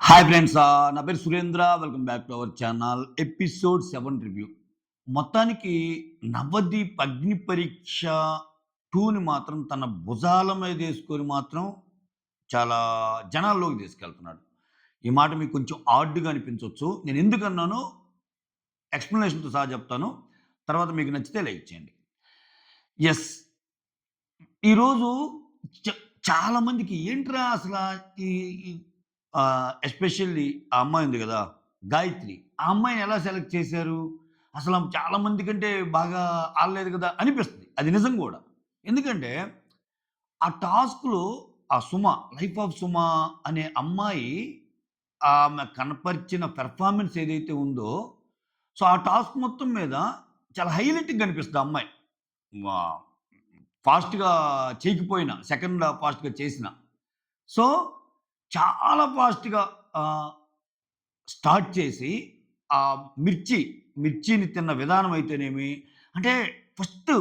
Hi friends, నా పేరు Surendra. Welcome back to our channel. Episode 7 review. మొత్తానికి 'నవదీప్ అగ్ని పరీక్ష 2'ని మాత్రం తన భుజాల మీద ఏసుకొని మాత్రం చాలా జనాల్లోకి తీసుకెళ్తున్నాడు. ఈ మాట మీకు కొంచెం ఆడ్‌గా అనిపించొచ్చు. నేను ఎందుకన్నానో ఎక్స్‌ప్లనేషన్‌తో సహా చెప్తాను. తర్వాత మీకు నచ్చితే లైక్ చేయండి. యెస్. ఈరోజు చ చాలా మందికి ఏంట్రా అసలా ఈ ఈ ఎస్పెషల్లీ ఆ అమ్మాయి ఉంది గదా! గాయత్రి. ఆ అమ్మాయిని ఎలా సెలెక్ట్ చేశారు? అసలు ఆమె చాలా మంది కంటే బాగా ఆడలేదు గదా! అనిపిస్తది. అది నిజం గూడా. ఎందుకంటే ఆ టాస్క్‌లో ఆ సుమ, 'లైఫ్ ఆఫ్ సుమ' అనే అమ్మాయి ఆమె కనపరిచిన పెర్ఫార్మన్స్ ఏదైతే ఉందో, సో, ఆ టాస్క్ మొత్తం మీద చాలా హైలైట్‌గా కనిపిస్తది ఆ అమ్మాయి. వా ఫాస్ట్‌గా చేయకపోయినా, సెకండ్ ఫాస్ట్‌గా చేసినా. సో, చాలా ఫాస్ట్‌గా ఆహ్, స్టార్ట్ చేసి మిర్చిని తిన్న విధానం అయితేనేమి, అంటే ఫస్ట్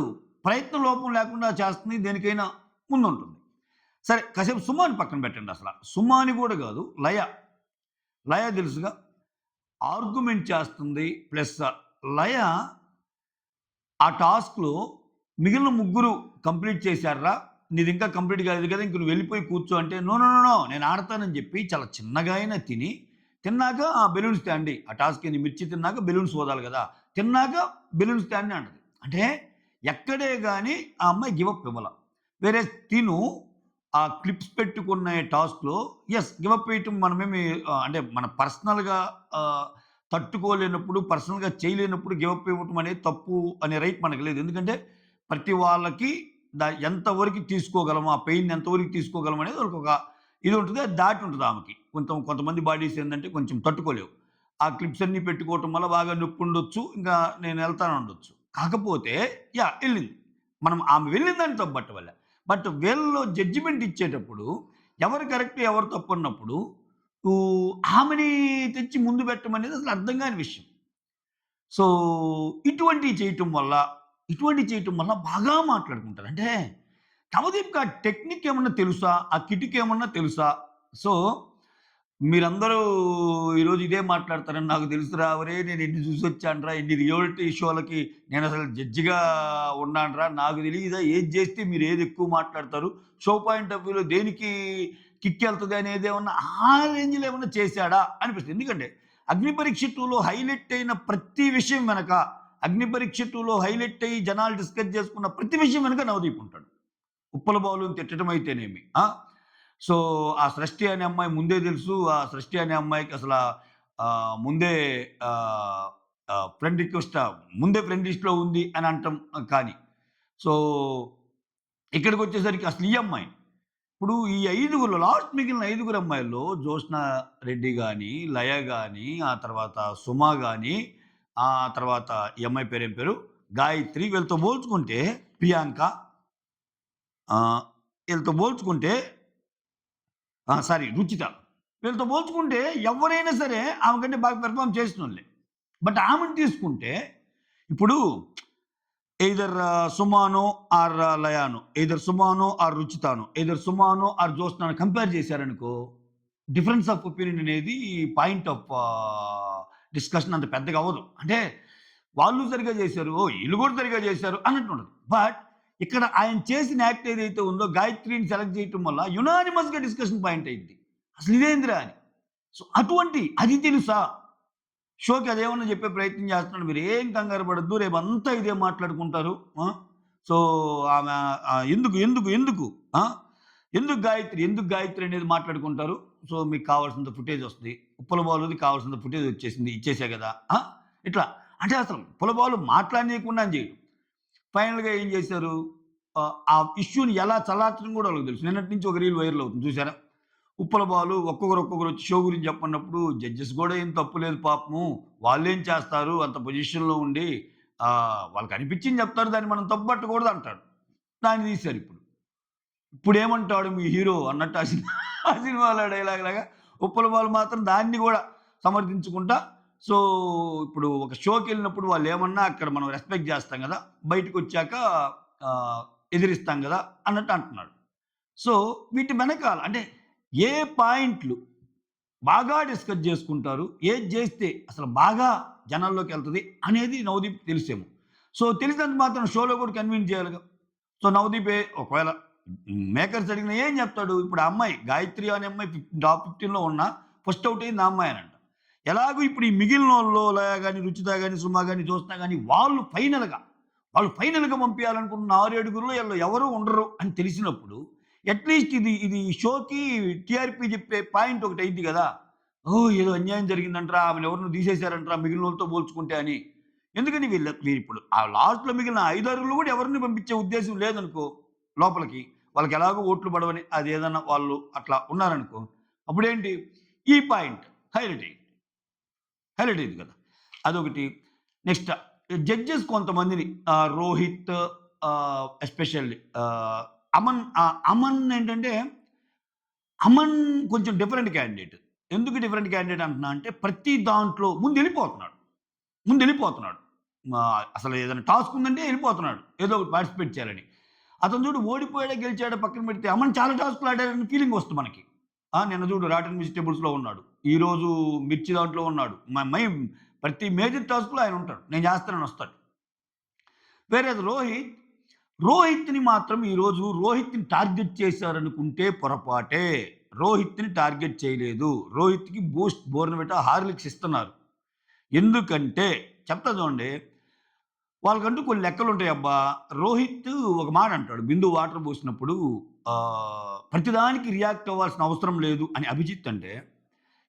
ప్రయత్న లోపం లేకుండా చేస్తుంది. దేనికైనా ముందుంటుంది. సరే కాసేపు సుమాని పక్కన పెట్టండి అసల. సుమాని గూడా గాదు. లయ తెలుసుగా. ఆర్గ్యుమెంట్ చేస్తుంది. ప్లస్ లయ ఆ టాస్క్‌లో మిగిలిన ముగ్గురు కంప్లీట్ చేశార్రా! నీదింకా కంప్లీట్ కాలేదు కదా! ఇంక నువ్వు వెళ్ళిపోయి కూర్చో అంటే, నో, నో, నో, నో, నేను ఆడతానని చెప్పి చాలా చిన్నగా అయినా తిన్నాక ఆ బెలూన్స్ తేండి. ఆ టాస్క్ ఏంది మిర్చి తిన్నాక బెలూన్స్ ఊదాలి కదా! తిన్నాక బెలూన్స్ తేండి అంటది. అంటే ఎక్కడే గాని ఆ అమ్మాయి గివ్ అప్ ఇవ్వల. వేరేస్ తిను ఆ క్లిప్స్ పెట్టుకున్న టాస్క్‌లో యెస్, గివ్ అప్ ఇయటం మనమేమి అంటే మన పర్సనల్‌గా ఆహ్, తట్టుకోలేనప్పుడు, పర్సనల్‌గా చేయలేనప్పుడు గివ్ అప్ ఇవ్వటం అనేది తప్పు అనే రైట్ మనకు లేదు. ఎందుకంటే ప్రతి వాళ్ళకి ఎంతవరకు తీసుకోగలము, ఆ పెయిన్‌ని ఎంతవరకు తీసుకోగలం అనేది వాళ్ళకొక ఇది ఉంటది. అది దాటి ఉంటది ఆమెకి. కొంతమంది బాడీస్ ఏందంటే కొంచెం తట్టుకోలేవు. ఆ క్లిప్స్ అన్నీ పెట్టుకోవటం వల్ల బాగా నొప్పుండొచ్చు. ఇంకా నేను ఎళ్తానుండొచ్చు. కాకపోతే ఎళ్ళింది. మనం ఆమె వెళ్ళిందని తప్పబట్టవలే. బట్ వీళ్ళలో జడ్జిమెంట్ ఇచ్చేటప్పుడు ఎవరు కరెక్ట్, ఎవరు తప్పు అన్నప్పుడు ఆమెని తెచ్చి ముందు పెట్టమనేది అసలు అర్థం కాని విషయం. సో, ఇటువంటివి చేయటం వల్ల బాగా మాట్లాడుకుంటారు. అంటే నవదీప్‌కి ఆ టెక్నిక్ ఏమన్నా తెలుసా? ఆ కిటుక్ ఏమన్నా తెలుసా? సో, మీరందరూ ఈరోజు ఇదే మాట్లాడతారని నాకు తెలుసురా! ఒరేయ్! నేను ఎన్ని చూసొచ్చానురా! ఎన్ని రియాలిటీ షోలకి నేనసలు జడ్జిగా ఉన్నానురా! నాకు తెలీదా? ఏది చేస్తే మీరు ఏది ఎక్కువ మాట్లాడతారు? షో పాయింట్ ఆఫ్ వ్యూలో దేనికి కిక్కెళ్తది అనేదేమన్నా ఆ రేంజ్‌లో ఏమన్నా చేశాడా? అనిపిస్తుంది. ఎందుకంటే 'అగ్ని పరీక్ష 2'లో హైలైట్ అయిన ప్రతి విషయం వెనక, 'అగ్ని పరీక్ష 2'లో హైలైట్ అయ్యి జనాలు డిస్కస్ చేసుకున్న ప్రతి విషయం వెనక నవదీప్ ఉంటాడు. ఉప్పల బాలుని తిట్టడం అయితేనేమి. సో, ఆ సృష్టి అనే అమ్మాయి ముందే తెలుసు. ఆ సృష్టి అనే అమ్మాయికి అసల ముందే ఆహ్, ఆహ్, ఫ్రెండ్ రిక్వెస్ట్ ముందే ఫ్రెండ్ లిస్ట్‌లో ఉంది అని అంటం కానీ. సో, ఇక్కడికొచ్చేసరికి అసలు ఈ అమ్మాయి ఇప్పుడు ఈ ఐదుగురిలో లాస్ట్ మిగిలిన ఐదుగురు అమ్మాయిల్లో జ్యోత్స్న రెడ్డి గాని, లయ గాని, ఆ తర్వాత సుమ గాని, ఆ తర్వాత ఈ అమ్మాయి పేరేం పేరు? గాయత్రి వీళ్ళతో పోల్చుకుంటే ప్రియాంక ఆహ్, ఈళ్ళతో పోల్చుకుంటే సారీ 'రుచిత'. వీళ్ళతో పోల్చుకుంటే ఎవ్వరైనా సరే ఆమె కంటే బాగా పెర్ఫార్మ్ చేసినోళ్ళే. బట్ ఆమెను తీసుకుంటే ఇప్పుడు ఎయిదర్ సుమానో ఆర్ లయానో, ఎయిదర్ సుమానో ఆర్ రుచితానో, ఎయిదర్ సుమానో ఆర్ జ్యోత్స్నానో కంపేర్ చేశారనుకో, డిఫరెన్స్ ఆఫ్ ఒపీనియన్ అనేది పాయింట్ ఆఫ్ డిస్కషన్ అంత పెద్దగా అవ్వదు. అంటే వాళ్ళు సరిగ్గా చేశారు. ఓహ్! ఈళ్ళు కూడా సరిగ్గా చేశారు అన్నట్టుండదు. బట్ ఇక్కడ ఆయన చేసిన యాక్ట్ ఏదైతే ఉందో గాయత్రిని సెలెక్ట్ చేయటం వల్ల యునానిమస్‌గా డిస్కషన్ పాయింట్ అయ్యిద్ది. అసలు ఇదేందిరా అని. సో, అటువంటి అది తెలుసా? షోకి అదేమన్నా చెప్పే ప్రయత్నం చేస్తున్నాడు. మీరేం కంగారు పడొద్దు. రేపంతా ఇదే మాట్లాడుకుంటారు. ఆ! సో, ఆమె ఎందుకు? ఆ! ఎందుకు గాయత్రి అనేది మాట్లాడుకుంటారు. సో, మీకు కావాల్సినంత ఫుటేజ్ వస్తది. ఉప్పల బాలుది కావాల్సినంత ఫుటేజ్ వచ్చేసింది. ఇచ్చేసా గదా! ఇట్లా. అంటే అసలు ఉప్పల బాలు మాట్లాడనీయకుండా చేయడం. ఫైనల్‌గా ఏం చేశారు? ఆ ఇష్యూని ఎలా చల్లార్చడం కూడా వాళ్ళకి తెలుసు. నిన్నటి నుంచి ఒక రీల్ వైరల్ అవుతుంది చూసారా? ఉప్పల బాలు ఒక్కొక్కరు వచ్చి షో గురించి చెప్పన్నప్పుడు జడ్జెస్ గూడా ఏం తప్పు లేదు పాపము. వాళ్ళేం చేస్తారు అంత పొజిషన్‌లో ఉండి వాళ్ళకనిపించింది చెప్తారు. దాన్ని మనం తప్పు పట్టకూడదు అంటాడు. దాన్ని తీశారిప్పుడు. ఇప్పుడేమంటాడు మీ హీరో అన్నట్టు ఆ సినిమాలో డైలాగ్‌లాగా ఉప్పల బాలు మాత్రం దాన్ని గూడా సమర్థించుకుంటా సో, ఇప్పుడు ఒక షోకెళ్ళినప్పుడు వాళ్ళేమన్నా అక్కడ మనం రెస్పెక్ట్ జేస్తాం గదా! బయటికొచ్చాక ఆహ్, ఎదిరిస్తాం గదా! అన్నట్టు అంటున్నాడు. సో, వీటి వెనకాల అంటే ఏ పాయింట్లు బాగా డిస్కస్ చేసుకుంటారు. ఏది చేస్తే అసలు బాగా జనాల్లోకెళ్తది అనేది నవదీప్‌కి తెలుసేమో. సో, తెలిసినంత మాత్రాన షోలో కూడా కన్విన్స్ చేయాలిగా. సో, నవదీపే ఒకవేళ మేకర్స్ అడిగినా ఏం చెప్తాడు? ఇప్పుడు ఆ అమ్మాయి గాయత్రి అనే అమ్మాయి టాప్ 15లో ఉన్నా ఫస్ట్ ఔట్ అయింది ఆ అమ్మాయేనంట. ఎలాగో ఇప్పుడు ఈ మిగిలినోళ్ళు లయ గాని, రుచిత గాని, సుమ గాని, జ్యోత్స్న గాని వాళ్ళు ఫైనల్‌గా పంపియాలనుకున్న 6 ఏడుగురిలో ఈళ్ళు ఎవరు ఉండరు అని తెలిసినప్పుడు అట్‌లీస్ట్ ఇది షోకి టీఆర్‌పీ చెప్పే పాయింట్ ఒకటి అయిద్ది గదా! ఓహ్! ఏదో అన్యాయం జరిగిందంట్రా, ఆమెను ఎవరినో తీసేసారంట్రా మిగిలినోళ్ళతో పోల్చుకుంటే అని. ఎందుకని వీరిప్పుడు ఆ లాస్ట్‌లో మిగిలిన 5 ఆరుగురిలో కూడా ఎవరిని పంపించే ఉద్దేశ్యం లేదనుకో లోపలికి. వాళ్ళకి ఎలాగో ఓట్లు పడవని అదేదన్నా వాళ్ళు అట్లా ఉన్నారనుకో. అప్పుడేంటి ఈ పాయింట్ హైలైట్ అయ్యిద్ది. హైలైట్ అయ్యిద్ది కదా! అదొకటి. నెక్స్ట్ జడ్జెస్ కొంతమందిని రోహిత్ ఎస్పెషల్లీ అమన్ ఏంటంటే అమన్ కొంచెం డిఫరెంట్ క్యాండిడేట్. ఎందుకు డిఫరెంట్ క్యాండిడేట్ అంటున్నా అంటే ప్రతి దాంట్లో ముందెళ్ళిపోతున్నాడు. అసలు ఏదైనా టాస్క్ ఉందంటే ఎళ్ళిపోతున్నాడు. ఏదో ఒకటి పార్టిసిపేట్ చేయాలని. అతను చూడు ఓడిపోయాడా, గెలిచాడా పక్కన పెడితే అమన్ చాలా టాస్క్‌లు ఆడాడని ఫీలింగ్ వస్తుంది మనకి. నిన్న చూడు 'రాటన్ వెజిటబుల్స్‌లో' ఉన్నాడు. ఈరోజు 'మిర్చి' దాంట్లో ఉన్నాడు. ప్రతి మేజర్ టాస్క్‌లో ఆయన ఉంటాడు. నేను చేస్తానని వస్తాడు. వేరేది రోహిత్‌ని మాత్రం ఈరోజు రోహిత్‌ని టార్గెట్ చేశారనుకుంటే పొరపాటే. రోహిత్‌ని టార్గెట్ చేయలేదు. రోహిత్‌కి బూస్ట్, బోర్న్‌విటా, హార్లిక్స్ ఇస్తున్నారు. ఎందుకంటే చెప్తా చూడండి. వాళ్ళకంటూ కొన్ని లెక్కలుంటాయబ్బా! రోహిత్ ఒక మాట అంటాడు. బిందు వాటర్ పోసినప్పుడు ప్రతిదానికి రియాక్ట్ అవ్వాల్సిన అవసరం లేదు అని అభిజిత్ అంటే,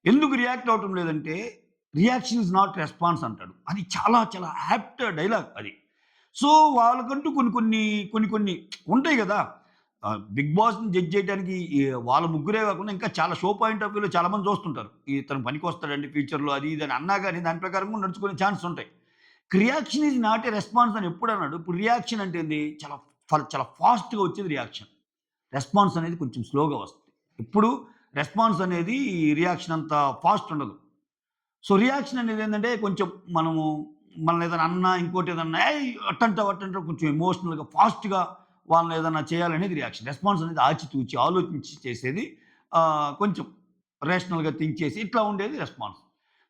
ఎందుకు రియాక్ట్ అవ్వటం లేదంటే, రియాక్షన్ ఈస్ నాట్ రెస్పాన్స్ అంటాడు. అది చాలా చాలా యాప్ట్ డైలాగ్ అది. సో, వాళ్ళకంటూ కొన్ని ఉంటాయి గదా! 'బిగ్ బాస్‌ని' జడ్జ్ చేయడానికి వాళ్ళ ముగ్గురే గాకుండా ఇంకా చాలా షో పాయింట్ ఆఫ్ వ్యూలో చాలామంది చూస్తుంటారు. ఇతను పనికొస్తాడండి ఫ్యూచర్‌లో అది ఇది అని అన్నా గాని దాని ప్రకారం కూడా నడుచుకునే ఛాన్స్ ఉంటాయి. Reaction is not a response అని ఎప్పుడన్నాడు? ఇప్పుడు రియాక్షన్ అంటే ఏంది? చాలా ఫాస్ట్‌గా వచ్చేది రియాక్షన్. రెస్పాన్స్ అనేది కొంచెం స్లోగా వస్తది. ఎప్పుడు రెస్పాన్స్ అనేది రియాక్షన్ అంత ఫాస్ట్ ఉండదు. సో, రియాక్షన్ అనేదేంటంటే కొంచెం మనము మనల్ని ఏదైనా అన్నా, ఇంకోటి ఏదన్నా "ఏయ్! అట్టంటావు" కొంచెం ఎమోషనల్‌గా, ఫాస్ట్‌గా వాళ్ళని ఏదన్నా చేయాలనేది రియాక్షన్. రెస్పాన్స్ అనేది ఆచితూచి, ఆలోచించి చేసేది. కొంచెం రేషనల్‌గా థింక్ చేసి ఇట్లా ఉండేది response.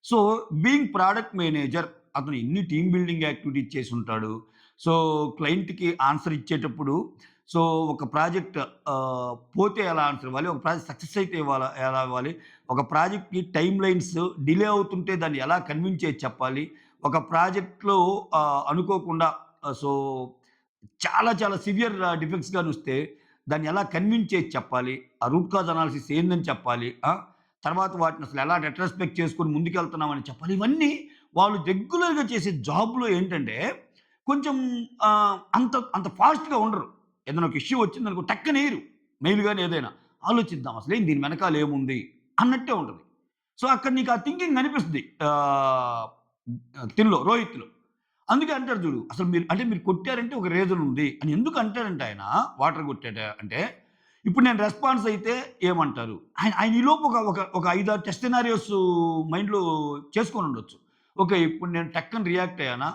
So, being product manager అతను ఎన్ని టీమ్ బిల్డింగ్ యాక్టివిటీస్ చేసుంటాడు. సో, క్లయింట్‌కి ఆన్సర్ ఇచ్చేటప్పుడు సో, ఒక ప్రాజెక్ట్ పోతే ఎలా ఆన్సర్ ఇవ్వాలి? ఒక ప్రాజెక్ట్ సక్సెస్ అయితే ఎలా ఇవ్వాలి? ఒక ప్రాజెక్ట్‌కి టైమ్ లైన్స్ డిలే అవుతుంటే దాన్ని ఎలా కన్విన్స్ చేసి చెప్పాలి? ఒక ప్రాజెక్ట్‌లో అనుకోకుండా సో, చాలా చాలా సివియర్ డిఫెక్ట్స్ గానొస్తే దాన్ని ఎలా కన్విన్స్ చేసి చెప్పాలి? ఆ రూట్ కాజ్ అనాలిసిస్ ఏందని చెప్పాలి? తర్వాత వాటిని అసలు ఎలా రెట్రోస్పెక్ట్ చేసుకొని ముందుకెళ్తున్నామని చెప్పాలి. ఇవన్నీ వాళ్ళు రెగ్యులర్‌గా చేసే జాబ్‌లో ఏంటంటే కొంచెం అంత అంత ఫాస్ట్‌గా ఉండరు. ఏదైనా ఒక ఇష్యూ వచ్చిందనుకో టక్కన ఎయరు. మెయిల్ గాని ఏదైనా. ఆలోచిద్దాం అసలేం దీని వెనకాల ఏముంది అన్నట్టే ఉంటది. సో, అక్కడ నీకు ఆ థింకింగ్ కనిపిస్తది. రోహిత్‌లో. అందుకే అంటాడు చూడు. అసలు మీరు కొట్టారంటే ఒక రీజన్ ఉంది అని ఎందుకు అంటాడంటే ఆయన వాటర్ కొట్టాట అంటే, ఇప్పుడు నేను రెస్పాన్స్ అయితే ఏమంటారు? ఆయన ఆయన ఈలోపు ఒక 5, 6 టెస్ట్ సినారియోస్ మైండ్‌లో చేసుకొనుండొచ్చు. ఓకే. ఇప్పుడు నేను టక్కని రియాక్ట్ అయ్యానా?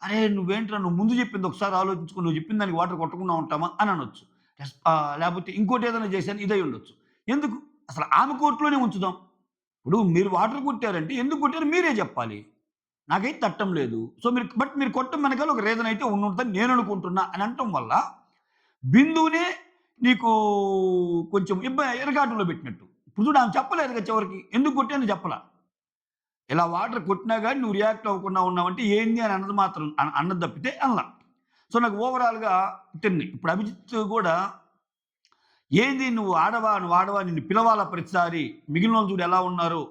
అరే! నువ్వేంట్రా నువ్వు ముందు చెప్పింది ఒకసారి ఆలోచించుకో. నువ్వు చెప్పిన దానికి వాటర్ కొట్టకుండా ఉంటామా? అని అనొచ్చు. లేపోతే ఇంకోటేదైనా చేశాను ఇదై ఉండొచ్చు. ఎందుకు? అసలు ఆమె కోర్ట్‌లోనే ఉంచుదాం. ఇప్పుడు మీరు వాటర్ కొట్టారంటే ఎందుకు కొట్టారో మీరే జెప్పాలి. నాకైతే తట్టం లేదు. సో, మీరు కొట్టం వెనకాల ఒక రీజన్ అయితే ఉండుంటదని నేననుకుంటున్నా అని అనటం వల్ల, బిందువునే నీకు కొంచెం ఇరకాటంలో పెట్టినట్టు. ఇప్పుడు చూడు ఆమె చెప్పలేదుగా చివరికి. ఎందుకు కొట్టానో చెప్పలా. ఇలా వాటర్ కొట్టినా గాని నువ్వు రియాక్ట్ అవ్వకుండా ఉన్నావంటే ఏంది అని అన్నది మాత్రం అన్నది తప్పితే అనలా. సో, నాకు ఓవరాల్‌గా తిన్ని. ఇప్పుడు అభిజిత్ గూడా ఏంది నువ్వు ఆడవా నిన్ను పిలవాలా ప్రతిసారి మిగిలినోళ్ళు చూడు ఎలా ఉన్నారు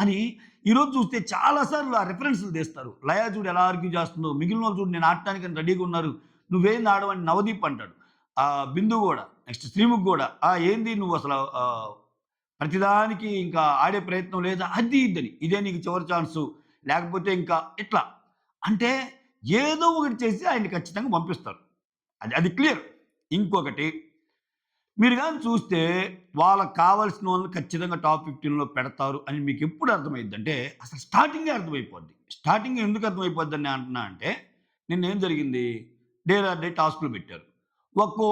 అని ఈరోజు చూస్తే చాలా సార్లు ఆ రిఫరెన్స్‌లు తీస్తారు. లయ చూడు ఎలా ఆర్గ్యూ చేస్తుందో, మిగిలినోళ్ళు చూడు నేను ఆడటానికని రెడీగా ఉన్నారు. నువ్వేంది ఆడవని నవదీప్ అంటాడు. బిందు గూడా, నెక్స్ట్ శ్రీముఖ్ గూడా ఏంది నువ్వసల ప్రతిదానికి ఇంకా ఆడే ప్రయత్నం లేదా అది ఇదని. ఇదే నీకు చివరి ఛాన్సు. లేకపోతే ఇంకా ఇట్లా. అంటే ఏదో ఒకటి చేసి ఆయన్ని ఖచ్చితంగా పంపిస్తారు. అది అది క్లియర్. ఇంకొకటి మీరు గాని చూస్తే వాళ్ళకి కావాల్సినోళ్ళని ఖచ్చితంగా టాప్ 15లో పెడతారు అని మీకెప్పుడు అర్థమైద్దంటే, అసలు స్టార్టింగే అర్థమైపోద్ది. స్టార్టింగే ఎందుకు అర్థమైపోద్దని అంటున్నా అంటే, నిన్నేం జరిగింది? డేర్ ఆర్ డే టాస్క్‌లు పెట్టారు. ఒక్కో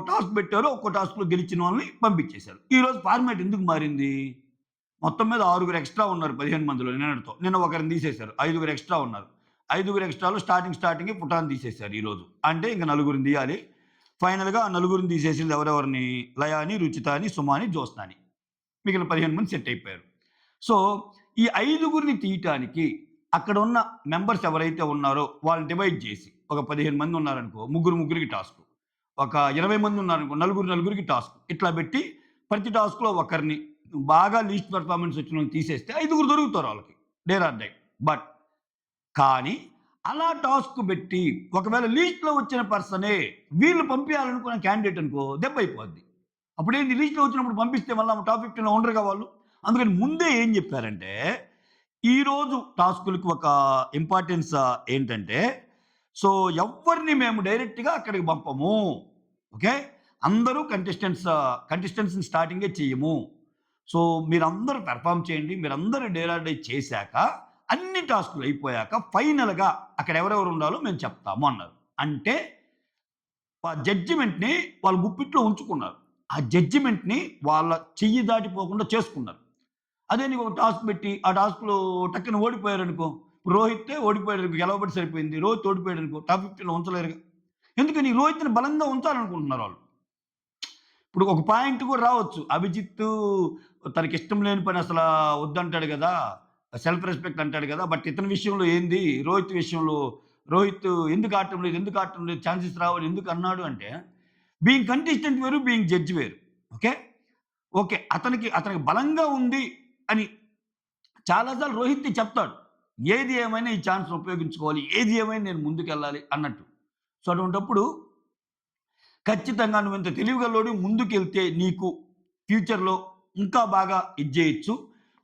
టాస్క్ పెట్టారు. ఒక్కో టాస్క్‌లో గెలిచిన వాళ్ళని పంపించేశారు. ఈరోజు ఫార్మాట్ ఎందుకు మారింది? మొత్తం మీద 6గురు ఎక్స్‌ట్రా ఉన్నారు 15 మందిలో నిన్నటితో. నిన్న ఒకరిని తీసేశారు. 5గురు ఎక్స్‌ట్రా ఉన్నారు. 5గురు ఎక్స్‌ట్రాలో స్టార్టింగే పుటాన్ తీసేశారు ఈరోజు. అంటే ఇంక నలుగురిని తీయాలి. ఫైనల్‌గా ఆ నలుగురిని తీసేసింది ఎవరెవరిని? లయాని, రుచితాని, సుమాని, జ్యోత్స్నాని. మిగిలిన 15 మంది సెట్ అయిపోయారు. సో, ఈ 5గురిని తీయటానికి అక్కడున్న మెంబర్స్ ఎవరైతే ఉన్నారో వాళ్ళని డివైడ్ చేసి ఒక 15 మంది ఉన్నారనుకో, ముగ్గురికి టాస్క్. ఒక 20 మంది ఉన్నారనుకో, నలుగురికి టాస్క్. ఇట్లా పెట్టి ప్రతి టాస్క్‌లో ఒకరిని బాగా లీస్ట్ పెర్ఫార్మన్స్ వచ్చినోళ్ళని తీసేస్తే 5గురు దొరుకుతారు వాళ్ళకి. Dare or die. బట్ కానీ అలా టాస్క్ పెట్టి ఒకవేళ లీస్ట్‌లో వచ్చిన పర్సనే వీళ్ళు పంపియాలనుకున్న క్యాండిడేట్ అనుకో దెబ్బైపోద్ది. అప్పుడేంది లిస్ట్‌లో వచ్చినప్పుడు పంపిస్తే మళ్ళా టాప్ 15లో ఉండరుగా వాళ్ళు. అందుకని ముందే ఏం చెప్పారంటే, ఈరోజు టాస్కులకి ఒక ఇంపార్టెన్స్ ఏంటంటే, సో ఎవ్వరిని మేము డైరెక్ట్‌గా అక్కడికి పంపము. ఓకే. అందరూ కంటెస్టెంట్స్‌ని స్టార్టింగే చెయ్యము. సో మీరందరూ పెర్ఫార్మ్ చేయండి. మీరందరూ డేర్ ఆర్ డై చేశాక, అన్ని టాస్కులు అయిపోయాక ఫైనల్‌గా అక్కడ ఎవరెవరు ఉండాలో మేము చెప్తాము అన్నారు. అంటే ఆ జడ్జిమెంట్‌ని వాళ్ళ గుప్పిట్లో ఉంచుకున్నారు. ఆ జడ్జిమెంట్‌ని వాళ్ళ చెయ్యి దాటిపోకుండా చేసుకున్నారు. అదే నీకు ఒక టాస్క్ పెట్టి, ఆ టాస్క్‌లో టక్కున ఓడిపోయారనుకో, రోహితే ఓడిపోయాడనుకో గెలవబట్టి సరిపోయింది. రోహిత్ ఓడిపోయాడనుకో టాప్ 15లో ఉంచలేరుగా. ఎందుకని రోహిత్‌ని బలంగా ఉంచాలనుకుంటున్నారు వాళ్ళు. ఇప్పుడు ఒక పాయింట్ కూడా రావచ్చు. అభిజిత్తు తనకిష్టం లేని పని అసలా వద్దంటాడు గదా! సెల్ఫ్ రెస్పెక్ట్ అంటాడు గదా! బట్ ఇతని విషయంలో ఏంది? రోహిత్ విషయంలో రోహిత్ ఎందుకు ఆడటం లేదు ఛాన్సెస్ రావని ఎందుకు అన్నాడు అంటే, బీయింగ్ కంటెస్టెంట్ వేరు, బీయింగ్ జడ్జ్ వేరు. ఓకే. ఓకే. అతనికి బలంగా ఉంది అని చాలా సార్లు రోహిత్‌ని చెప్తాడు. ఏది ఏమైనా ఈ ఛాన్స్‌ని ఉపయోగించుకోవాలి. ఏది ఏమైనా నేను ముందుకెళ్ళాలి అన్నట్టు. సో, అటువంటప్పుడు ఖచ్చితంగా నువ్వింత తెలివిగల్లోడివి ముందుకెళ్తే నీకు ఫ్యూచర్‌లో ఇంకా బాగా ఇది జేయొచ్చు.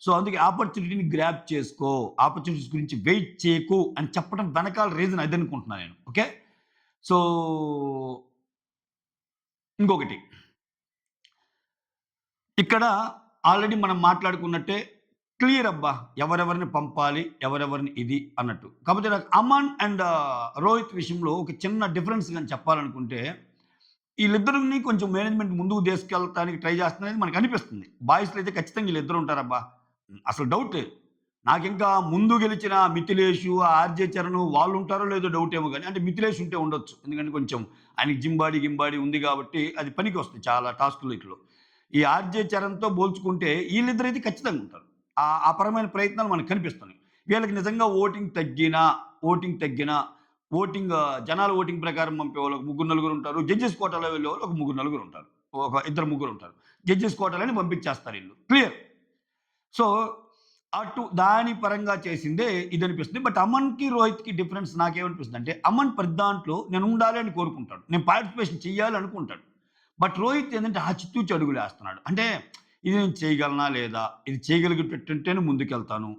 సో, అందుకే ఆపర్చునిటీని గ్రాబ్ చేసుకో. ఆపర్చునిటీస్ గురించి వెయిట్ చేయకు అని చెప్పడం వెనకాల రీజన్ అదనుకుంటున్నా నేను. ఓకే. సో, ఇంకొకటి ఇక్కడ ఆల్రెడీ మనం మాట్లాడుకున్నట్టే క్లియర్ అబ్బా! ఎవరెవరిని పంపాలి, ఎవరెవరిని ఇది అన్నట్టు. కాపోతే నాకు అమన్ అండ్ రోహిత్ విషయంలో ఒక చిన్న డిఫరెన్స్ గాని చెప్పాలనుకుంటే ఈళ్ళిద్దరిని కొంచెం మేనేజ్‌మెంట్ ముందుకు తీసుకెళ్ళటానికి ట్రై చేస్తుందనేది మనకనిపిస్తుంది. బాయ్స్‌లో అయితే ఖచ్చితంగా ఈళ్ళిద్దరు ఉంటారబ్బా! అసలు డౌట్ లేదు. నాకింకా ముందు గెలిచిన మిథిలేషు, ఆర్‌జే చరణ్ వాళ్ళుంటారో లేదో డౌటేమో గాని అంటే మిథిలేష్ ఉంటే ఉండొచ్చు. ఎందుకంటే కొంచెం ఆయనకి జింబాడీ ఉంది కాబట్టి అది పనికొస్తాయి చాలా టాస్క్‌లు ఈటిలో. ఈ ఆర్‌జే చరణ్‌తో పోల్చుకుంటే ఈళ్ళిద్దరైతే ఖచ్చితంగా ఉంటారు. ఆ పరమైన ప్రయత్నాలు మనకు కనిపిస్తున్నాయి. వీళ్ళకి నిజంగా ఓటింగ్ తగ్గినా జనాల ఓటింగ్ ప్రకారం పంపేవాళ్ళు ఒక ముగ్గురు, నలుగురుంటారు. జడ్జెస్ కోటాలో వెళ్ళేవాళ్ళు ఒక ముగ్గురు, నలుగురుంటారు. ఒక ఇద్దరు, ముగ్గురుంటారు. జడ్జెస్ కోటాలోనే పంపించేస్తారు ఈళ్ళు. క్లియర్. సో, దాని పరంగా చేసిందే ఇదనిపిస్తుంది. బట్ అమన్‌కి, రోహిత్‌కి డిఫరెన్స్ నాకేమనిపిస్తుందంటే, అమన్ ప్రతి దాంట్లో నేనుండాలి అని కోరుకుంటాడు. నేను పార్టిసిపేషన్ చెయ్యాలి అనుకుంటాడు. బట్ రోహిత్ ఏందంటే ఆచితూచి అడుగులేస్తున్నాడు. అంటే ఇది నేను చేయగలనా లేదా? ఇది చేయగలిగేటట్టుంటేనే ముందుకెళ్తాను.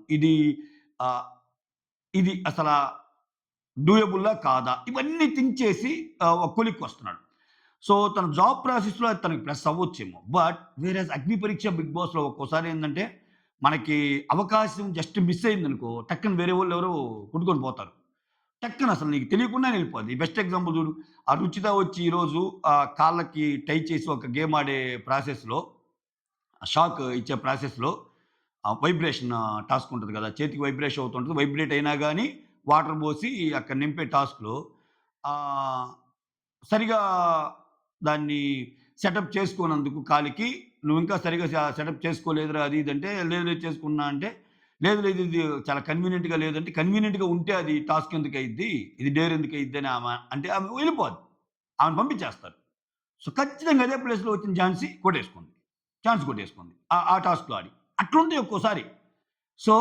ఆహ్, ఇది అసలా డూయబుల్లా కాదా? ఇవన్నీ థింక్ చేసి ఒక కొలిక్కొస్తున్నాడు. సో, తన జాబ్ ప్రాసెస్‌లో అది తనకి ప్లస్ అవ్వచ్చేమో. బట్ వేరేస్ అగ్ని పరీక్ష, బిగ్ బాస్‌లో ఒక్కోసారి ఏందంటే, మనకి అవకాశం జస్ట్ మిస్ అయిందనుకో, టక్కున వేరే వోళ్ళెవరో కొట్టుకొని పోతారు. టక్కున అసలు నీకు తెలియకుండానే వెళ్ళిపోద్ది. బెస్ట్ ఎగ్జాంపుల్ చూడు. ఆ రుచిత వచ్చి ఈరోజు కాళ్ళకి టై చేసి ఒక గేమ్ ఆడే ప్రాసెస్‌లో, షాక్ ఇచ్చే ప్రాసెస్‌లో వైబ్రేషన్ టాస్క్ ఉంటది కదా! చేతికి వైబ్రేషన్ అవుతుంటది. వైబ్రేట్ అయినా గాని వాటర్ పోసి అక్కడ నింపే టాస్క్‌లో ఆహ్, సరిగా దాన్ని సెటప్ చేసుకోనందుకు కాలికి, "నువ్వింకా సరిగ్గా సెటప్ చేసుకోలేదురా" అది ఇది అంటే, "లేదు లేదు చేసుకున్నా" అంటే, "లేదు లేదు ఇది చాలా కన్వీనియంట్‌గా లేదంటే" కన్వీనియంట్‌గా ఉంటే అది టాస్క్ ఎందుకయిద్ది? ఇది డేర్ ఎందుకయిద్ది అని అంటే ఆమె వెళ్ళిపోద్ది. ఆమెను పంపించేస్తారు. సో, ఖచ్చితంగా అదే ప్లేస్‌లో వచ్చిన ఛాన్స్ కొట్టేసుకుంది. ఆ టాస్క్‌లో ఆడి. అట్లుంటాయి ఒక్కోసారి. సో,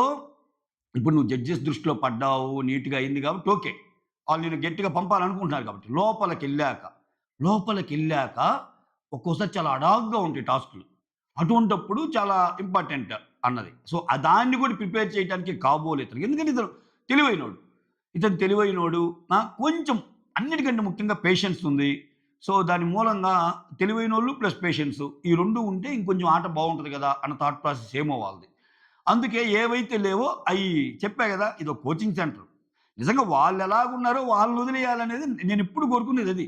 ఇప్పుడు నువ్వు జడ్జెస్ దృష్టిలో పడ్డావు, నీట్‌గా అయింది కాబట్టి ఓకే. వాళ్ళు నిన్ను గట్టిగా పంపాలనుకుంటున్నారు కాబట్టి. లోపలికెళ్ళాక ఒక్కోసారి చాలా అడాగ్‌గా ఉంటాయి టాస్క్‌లు. అటువంటప్పుడు చాలా ఇంపార్టెంట్ అన్నది. సో, దాన్ని కూడా ప్రిపేర్ చేయడానికి కాబోలు ఇతను. ఎందుకంటే ఇతను తెలివైనోడు. కొంచెం అన్నిటికంటే ముఖ్యంగా పేషెన్స్ ఉంది. సో, దాని మూలంగా తెలివైనోళ్ళు ప్లస్ పేషెన్స్ ఈ 2 ఉంటే ఇంకొంచెం ఆట బావుంటది గదా! అన్న థాట్ ప్రాసెస్ ఏమో వాళ్ళది. అందుకే ఏవైతే లేవో చెప్పా గదా! ఇదో కోచింగ్ సెంటర్. నిజంగా వాళ్ళెలాగున్నారో వాళ్ళనొదిలేయాలనేది నేనెప్పుడు కోరుకునేదది.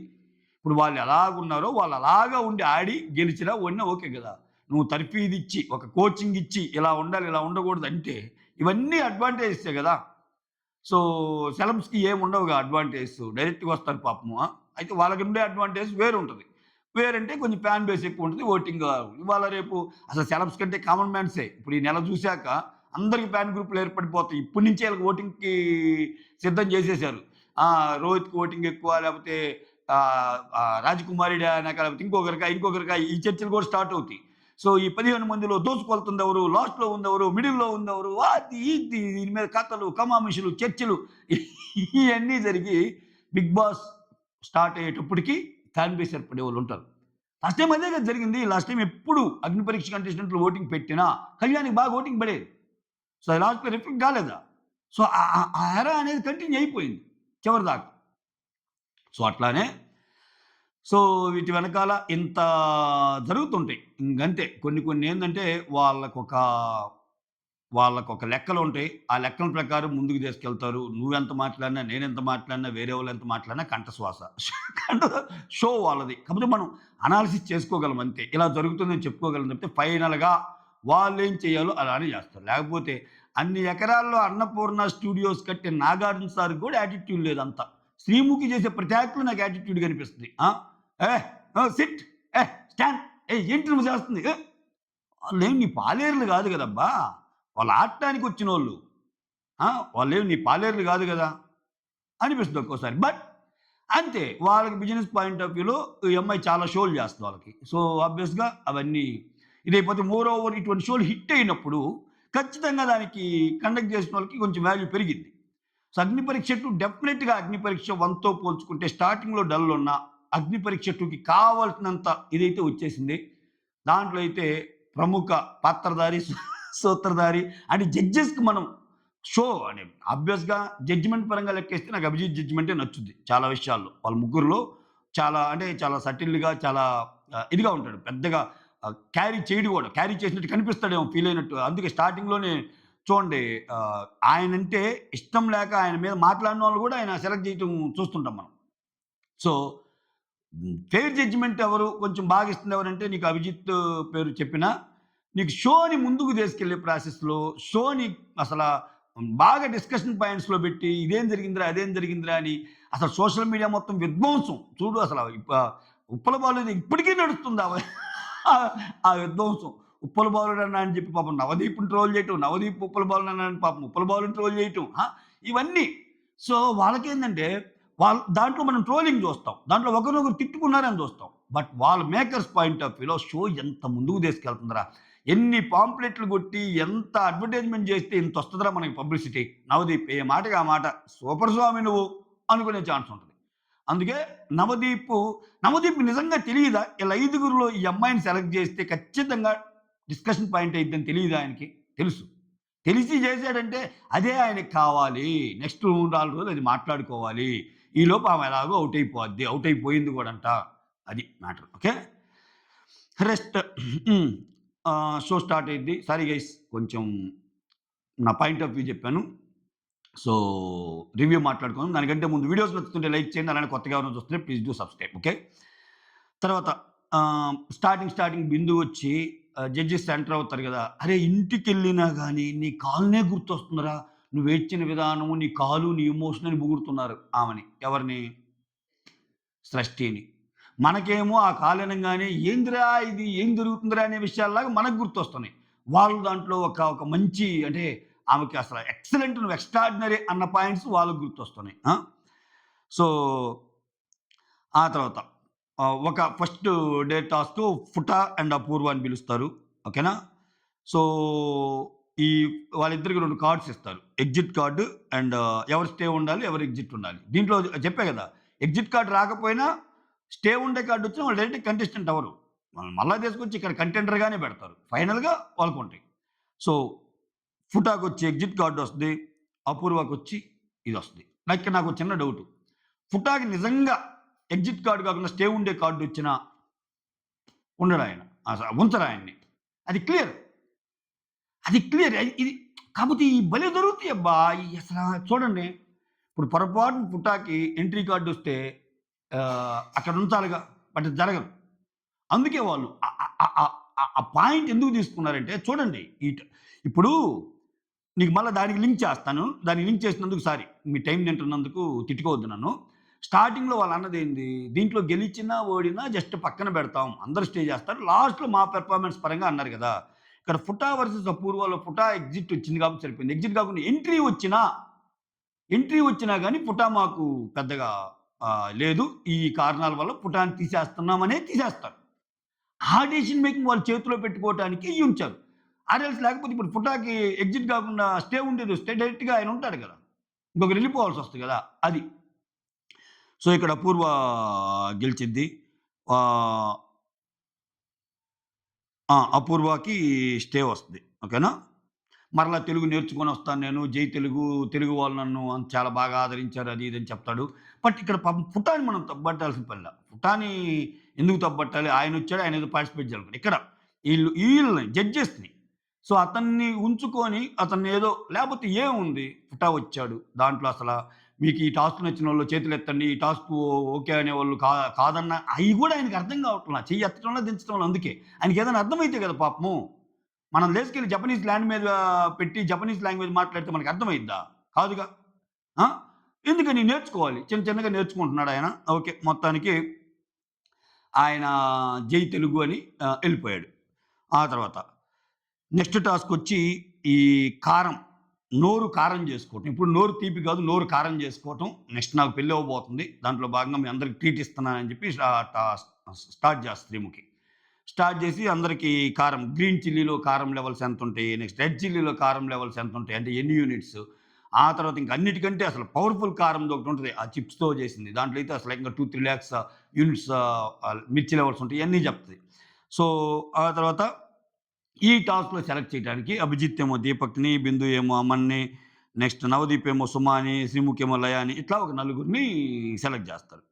ఇప్పుడు వాళ్ళెలాగున్నారో వాళ్ళలాగా ఉండి ఆడి, గెలిచినా, ఓడినా ఓకే గదా! నువ్వు తర్ఫీదు ఇచ్చి, ఒక కోచింగ్ ఇచ్చి, ఇలా ఉండాలి, ఇలా ఉండకూడదు అంటే, ఇవన్నీ అడ్వాంటేజెసే గదా! సో, సెలబ్స్‌కి ఏముండవుగా అడ్వాంటేజెస్. డైరెక్ట్‌గా వస్తారు పాపము. అయితే వాళ్ళకుండే అడ్వాంటేజ్ వేరుంటది. వేరంటే కొంచెం ఫ్యాన్ బేస్ ఎక్కువుంటది. ఓటింగ్ ఇవాళ రేపు అసలు సెలబ్స్ కంటే కామన్ మ్యాన్సే. ఇప్పుడు ఈ నెల చూసాక అందరికి ఫ్యాన్ గ్రూప్‌లు ఏర్పడిపోతాయి. ఇప్పటి నుంచే ఆళ్ళకి ఓటింగ్‌కి సిద్ధం చేసేసారు. రోహిత్‌కి ఓటింగ్ ఎక్కువ లేపోతే రాజకుమారిడా నాకా లేపోతే ఇంకొకరికా ఈ చర్చలు కూడా స్టార్ట్ అవుతాయి. సో, ఈ 15 మందిలో దోచుకొలుతుందెవరు? లాస్ట్‌లో ఉందెవరు? మిడిల్‌లో ఉందెవరు? అది ఇది దీని మీద కథలు, కమామిషులు, చర్చలు ఇయన్నీ జరిగి 'బిగ్ బాస్' స్టార్ట్ అయ్యేటప్పటికి ఫ్యాన్ బేస్ ఏర్పడేవాళ్ళుంటారు. లాస్ట్ టైమ్ అదే కదా జరిగింది. లాస్ట్ టైమ్ ఎప్పుడు అగ్ని పరీక్ష కంటెస్టెంట్లు ఓటింగ్ పెట్టినా కళ్యాణ్‌కి బాగా ఓటింగ్ పడేది. సో, లాస్ట్‌లో రిఫ్లెక్ట్ కాలేదా? సో, ఆ ఎరా అనేది కంటిన్యూ అయిపోయింది చివరిదాకా. సో, అట్లానే సో, వీటి వెనకాల ఇంత జరుగుతుంటాయి. ఇంగంతే. కొన్ని కొన్ని ఏందంటే వాళ్ళకొక లెక్కలుంటాయి. ఆ లెక్కల ప్రకారం ముందుకు తీసుకెళ్తారు. నువ్వెంత మాట్లాడినా, నేనెంత మాట్లాడినా, వేరే వాళ్ళెంత మాట్లాడినా కంఠశ్వాస. కంఠ షో వాళ్ళది. కాకపోతే మనం అనాలిసిస్ చేసుకోగలం అంతే. ఇలా జరుగుతుందని చెప్పుకోగలం తప్పితే ఫైనల్‌గా వాళ్ళేం చేయాలో అలానే చేస్తారు. లేకపోతే అన్ని ఎకరాల్లో అన్నపూర్ణ స్టూడియోస్ కట్టిన నాగార్జున సార్‌కి కూడా యాటిట్యూడ్ లేదంతా. శ్రీముఖి చేసే ప్రతి యాక్ట్‌లో నాకు యాటిట్యూడ్ కనిపిస్తది. ఏహ్! సిట్. స్టాండ్. ఏంటి నువ్వు చేస్తుంది? ఆళ్ళేం నీ పాలేరులు గాదు గదబ్బా! వాళ్ళు ఆడటానికొచ్చినోళ్ళు. ఆ! వాళ్ళేమి నీ పాలేరులు గాదు గదా! అనిపిస్తది ఒక్కోసారి. బట్ అంతే. వాళ్ళకి బిజినెస్ పాయింట్ ఆఫ్ వ్యూలో ఈ అమ్మాయి చాలా షోలు చేస్తుంది వాళ్ళకి. సో, ఆబ్వియస్‌గా అవన్నీ ఇదైపోతే మోర్ ఓవర్ ఇటువంటి షోలు హిట్ అయినప్పుడు ఖచ్చితంగా దానికి కండక్ట్ చేసినోళ్ళకి కొంచెం వాల్యూ పెరిగిద్ది. సో, అగ్ని పరీక్ష 2 డెఫినిట్‌గా అగ్ని పరీక్ష 1తో పోల్చుకుంటే స్టార్టింగ్‌లో డల్ ఉన్న అగ్ని పరీక్ష 2కి కావాల్సినంత ఇదైతే వచ్చేసింది. దాంట్లో అయితే ప్రముఖ పాత్రధారి, సూత్రధారి అంటే జడ్జెస్‌కి మనం షో అని ఆబ్వియస్‌గా జడ్జిమెంట్ పరంగా లెక్కేస్తే నాకు అభిజిత్ జడ్జిమెంటే నచ్చుద్ది చాలా విషయాల్లో. వాళ్ళ ముగ్గురిలో చాలా అంటే చాలా సటిల్‌గా చాలా ఇదిగా ఉంటాడు. పెద్దగా క్యారీ చేయడు గూడా. క్యారీ చేసినట్టు కనిపిస్తాడేమో ఫీల్ అయినట్టు. అందుకే స్టార్టింగ్‌లోనే చూడండి ఆయనంటే ఇష్టం లేక ఆయన మీద మాట్లాడినోళ్ళు గూడా ఆయన సెలెక్ట్ చేయటం చూస్తుంటాం మనం. సో, ఫెయిర్ జడ్జ్‌మెంట్ ఎవరు? కొంచెం బాగా ఇస్తుంది ఎవరంటే నీకు 'అభిజిత్' పేరు చెప్పినా, నీకు షోని ముందుకు తీసుకెళ్ళే ప్రాసెస్‌లో షోని అసల బాగా డిస్కషన్ పాయింట్స్‌లో పెట్టి ఇదేం జరిగిందిరా? అదేం జరిగిందిరా? అని అసలు సోషల్ మీడియా మొత్తం విధ్వంసం. చూడు అసల ఉప్పల బాలుది ఇప్పటికీ నడుస్తుంది ఆ విధ్వంసం. ఉప్పల బాలుడన్నా అని చెప్పి పాపం నవదీప్‌ని ట్రోల్ చేయటం, నవదీప్ ఉప్పల బాలుడన్నా అని పాపం ఉప్పల బాలుని ట్రోల్ చేయటం. ఇవన్నీ. సో, వాళ్ళకేందంటే దాంట్లో మనం ట్రోలింగ్ జూస్తాం. దాంట్లో ఒకరినొకరు తిట్టుకున్నారని జూస్తాం. బట్ వాళ్ళ మేకర్స్ పాయింట్ ఆఫ్ వ్యూలో షో ఎంత ముందుకు తీసుకెళ్తుందిరా! ఎన్ని పాంప్లెట్లు గొట్టి, ఎంత అడ్వర్టైజ్‌మెంట్ జేస్తే ఇంతొస్తదిరా మనకి పబ్లిసిటీ. నవదీప్ ఏ మాటకి ఆ మాట. సూపర్ స్వామి నువ్వు అనుకునే ఛాన్స్ ఉంటది. అందుకే నవదీప్‌కి నిజంగా తెలీదా? ఈళ్ళ ఐదుగురిలో ఈ అమ్మాయిని సెలెక్ట్ జేస్తే ఖచ్చితంగా డిస్కషన్ పాయింట్ అయిద్దని తెలీదా ఆయనకి? తెలుసు. తెలిసి జేసాడంటే అదే ఆయనకి కావాలి. నెక్స్ట్ 3, 4 రోజులు అది మాట్లాడుకోవాలి. ఈలోపు ఆమె ఎలాగో ఔట్ అయిపోద్ది. ఔట్ అయిపోయింది గూడంట. అది matter. Okay. Rest show start అయిద్ది. సారీ గైస్ కొంచెం నా పాయింట్ ఆఫ్ వ్యూ చెప్పాను. సో, రివ్యూ మాట్లాడుకుందాం. దానికంటే ముందు వీడియోస్ నచ్చుతుంటే లైక్ చేయండి. అలానే కొత్తగా ఎవరైనా చూస్తుంటే ప్లీజ్ డూ సబ్‌స్క్రైబ్. ఓకే. తర్వాత స్టార్టింగ్ బిందు వచ్చి జడ్జెస్ ఎంటర్ అవుతారు గదా! అరే! ఇంటికెళ్ళినా గాని నీ కాలునే గుర్తొస్తుందిరా. నువ్వేడ్చిన విధానం, నీ కాలు, నీ ఎమోషన్ అని పొగుడుతున్నారు ఆమెని. ఎవరిని? స్రష్టిని. మనకేమో ఆ కాలు అనంగానే ఏందిరా ఇది? ఏం జరుగుతుందిరా? అనే విషయాల్లాగా మనకు గుర్తొస్తున్నాయి. వాళ్ళు దాంట్లో ఒక మంచి అంటే ఆమెకి అసలు ఎక్సలెంట్ నువ్వు ఎక్స్ట్రార్డినరీ అన్న పాయింట్స్ వాళ్ళకి గుర్తొస్తున్నాయి. సో, ఆ తర్వాత ఒక ఫస్ట్ డే టాస్క్ ఫుటా అండ్ అపూర్వ అని పిలుస్తారు. ఓకేనా? సో, ఈ వాళ్ళిద్దరికి 2 కార్డ్స్ ఇస్తారు. ఎగ్జిట్ కార్డ్ అండ్ ఎవరు స్టే ఉండాలి, ఎవరు ఎగ్జిట్ ఉండాలి. దీంట్లో చెప్పా గదా! ఎగ్జిట్ కార్డ్ రాకపోయినా స్టే ఉండే కార్డ్ వచ్చినా వాళ్ళు డైరెక్ట్ కంటెస్టెంట్ అవ్వరు. వాళ్ళని మళ్ళా తీసుకొచ్చి ఇక్కడ కంటెండర్‌గానే పెడతారు. ఫైనల్‌గా వాళ్ళకుంటాయి. సో, ఫుటాకొచ్చి ఎగ్జిట్ కార్డ్ వస్తది. అపూర్వకొచ్చి ఇదొస్తది. నాకో చిన్న డౌటు. ఫుటాకి నిజంగా ఎగ్జిట్ కార్డ్ కాకుండా స్టే ఉండే కార్డొచ్చినా ఉండడాయన. ఉంచరాయన్ని. అది క్లియర్. అది క్లియర్. ఇది కాపోతే ఈ భలే దొరుకుతాయబ్బా! ఈ అసల చూడండి. ఇప్పుడు పొరపాటున పుటాకి ఎంట్రీ కార్డొస్తే అక్కడ ఉంచాలిగా. బట్ అది జరగదు. అందుకే వాళ్ళు ఆ పాయింట్ ఎందుకు తీసుకున్నారంటే చూడండి. ఇప్పుడు నీకు మళ్ళా దానికి లింక్ చేస్తాను. దానికి లింక్ చేసినందుకు సారీ. మీ టైం తింటున్నందుకు తిట్టుకోవద్దు నన్ను. స్టార్టింగ్‌లో వాళ్ళన్నదేంది, దీంట్లో గెలిచినా, ఓడినా జస్ట్ పక్కన పెడతాం. అందరూ స్టే చేస్తారు. లాస్ట్‌లో మా పెర్ఫార్మన్స్ పరంగా అన్నారు గదా! ఇక్కడ 'ఫుటా వర్సెస్ అపూర్వలో' 'ఫుటా' ఎగ్జిట్ వచ్చింది కాబట్టి సరిపోయింది. ఎగ్జిట్ కాకుండా ఎంట్రీ వచ్చినా గాని 'ఫుటా' మాకు పెద్దగా లేదు. ఈ కారణాల వల్ల 'ఫుటా'ని తీసేస్తున్నామనే తీసేస్తారు. ఆ డెసిషన్ మేకింగ్ వాళ్ళు చేతిలో పెట్టుకోవటానికి ఇయ్యుంచారు. ఆర్ఎల్స్ లేకపోతే ఇప్పుడు 'ఫుటా'కి ఎగ్జిట్ కాకుండా స్టే ఉండేదొస్తే డైరెక్ట్‌గా ఆయన ఉంటాడు గదా! ఇంకొకరు ఎళ్ళిపోవాల్సొస్తది గదా! అది. సో, ఇక్కడ అపూర్వ గెలిచిద్ది. ఆహ్, అపూర్వకి స్టే వస్తది. ఓకేనా? మరలా తెలుగు నేర్చుకొనొస్తాను నేను. జై తెలుగు, తెలుగు వాళ్ళు నన్ను చాలా బాగా ఆదరించారు అది ఇది అని చెప్తాడు. బట్ ఇక్కడ పాపం ఫుటాని మనం తప్పుబట్టాల్సిన పనిలా. ఫుటాని ఎందుకు తప్పుబట్టాలి? ఆయనొచ్చాడు. ఆయన ఏదో పార్టిసిపేట్ చేయాలనుకున్నాడు. ఇక్కడ ఈళ్ళని జడ్జెస్‌ని. సో, అతన్ని ఉంచుకొని అతన్నేదో లేపోతే ఏముంది? ఫుటా వచ్చాడు. దాంట్లో మీకు ఈ టాస్క్ నచ్చినోళ్ళు చేతులెత్తండి. ఈ టాస్కు ఓకే అనేవాళ్ళు కాదన్న అయి గూడా ఆయనకి అర్థం కావట్ల. చెయ్యి ఎత్తడంలో, దించడంలో అందుకే. ఆయనకేదైనా అర్థమైతే కదా పాపము. మనం లేసుకెళ్ళి జపనీస్ ల్యాండ్ మీద పెట్టి జపనీస్ లాంగ్వేజ్ మాట్లాడితే మనకు అర్థమైద్దా? కాదుగా. ఆ! ఎందుకని నేర్చుకోవాలి. చిన్న చిన్నగా నేర్చుకుంటున్నాడాయన. ఓకే. మొత్తానికి ఆయన జై తెలుగు అని ఎళ్ళిపోయాడు. ఆ తర్వాత నెక్స్ట్ టాస్కొచ్చి ఈ కారం. నోరు కారం జేసుకోవటం. ఇప్పుడు నోరు తీపి కాదు. నోరు కారం జేసుకోవటం. నెక్స్ట్ నాకు పెళ్లవ్వబోతుంది. దాంట్లో భాగంగా మీ అందరికి ట్రీట్ ఇస్తున్నానని జెప్పి స్టార్ట్ చేస్తది శ్రీముఖి. స్టార్ట్ జేసి అందరికీ కారం, గ్రీన్ చిల్లీలో కారం లెవెల్స్ ఎంతుంటాయి, నెక్స్ట్ రెడ్ చిల్లీలో కారం లెవెల్స్ ఎంతుంటాయి, అంటే ఎన్ని యూనిట్స్. ఆ తర్వాత ఇంక అన్నిటికంటే అసలు పవర్‌ఫుల్ కారందొకటుంటది. ఆ చిప్స్‌తో చేసింది. దాంట్లో అయితే అసలు ఇంక 2, 3 లాక్స్ యూనిట్స్ మిర్చి లెవెల్స్ ఉంటాయి. ఇయన్నీ చెప్తది. సో, ఆ తర్వాత ఈ టాస్క్‌లో సెలెక్ట్ చేయడానికి అభిజిత్ ఏమో దీపక్‌ని, బిందు ఏమో అమన్‌ని, నెక్స్ట్ నవదీప్ ఏమో సుమాని, శ్రీముఖి ఏమో లయాని ఇట్లా ఒక నలుగురిని సెలెక్ట్ జేస్తారు.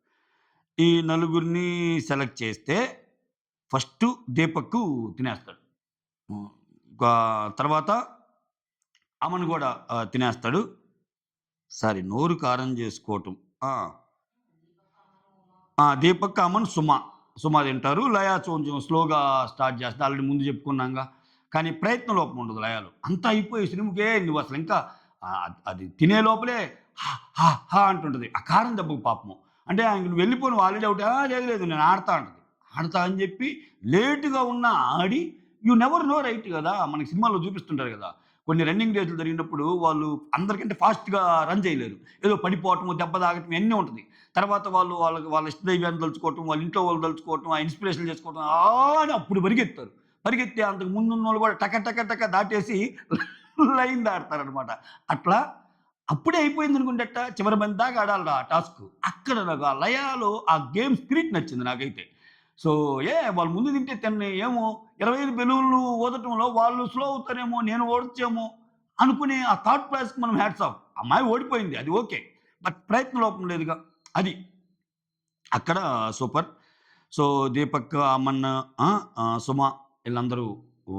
ఈ నలుగురిని సెలెక్ట్ చేస్తే ఫస్టు దీపక్ తినేస్తాడు. హ్మ్. ఇంకా తర్వాత అమన్ గూడా తినేస్తాడు. సారీ నోరు కారం జేసుకోవటం. ఆ! దీపక్, అమన్, సుమ. సుమ తింటారు. లయ కొంచెం స్లోగా స్టార్ట్ చేస్తది. ఆల్రెడీ ముందు చెప్పుకున్నాంగా. కానీ ప్రయత్న లోపం ఉండదు లయలో. అంతా అయిపోయి శ్రీముఖే నువ్వసలు ఇంకా అది తినే లోపలే హా! హా! హా! అంటుంటది. ఆ కారం దెబ్బకు పాపము. అంటే ఆయనకి "నువ్వు వెళ్ళిపో నువ్వు ఆల్రెడీ ఔటే" లేదు లేదు నేను ఆడతా అంటది. ఆడతా అని చెప్పి లేట్‌గా ఉన్నా ఆడి యూ నెవర్ నో రైట్ గదా! మనకి సినిమాల్లో చూపిస్తుంటారు గదా! కొన్ని రన్నింగ్ రేసులు జరిగినప్పుడు వాళ్ళు అందరికంటే ఫాస్ట్‌గా రన్ చేయలేరు. ఏదో పడిపోవటము, దెబ్బ తాగటం ఇయన్నీ ఉంటది. తర్వాత వాళ్ళ ఇష్ట దైవాన్ని తలుచుకోవటం, వాళ్ళ ఇంట్లో వాళ్ళు తలుచుకోవటం, ఆ ఇన్‌స్పిరేషన్‌లు చేసుకోవటం అని అప్పుడు పరిగెత్తారు. పరిగెత్తి అంతకు ముందున్నోళ్ళు గూడా టక టక టక దాటేసి లైన్ దాడతారనమాట. అట్లా అప్పుడే అయిపోయిందనుకుంటేట్ట చివరి బంతి దాకా ఆడాలిరా ఆ టాస్క్. అక్కడ నాకు ఆ లయాలో ఆ గేమ్ స్పిరిట్ నచ్చింది నాకైతే. సో, వాళ్ళు ముందు తింటే తినని ఏమో 25 బెలూన్లు ఊదటంలో వాళ్ళు స్లో అవుతారేమో, నేను ఓడొచ్చేమో అనుకునే ఆ థాట్ ప్రాసెస్‌కి మనం హ్యాట్స్ ఆఫ్. అమ్మాయి ఓడిపోయింది అది ఓకే. బట్ ప్రయత్న లోపం లేదుగా. అది. అక్కడ సూపర్. సో, దీపక్, అమన్, సుమ ఈళ్ళందరూ ఊ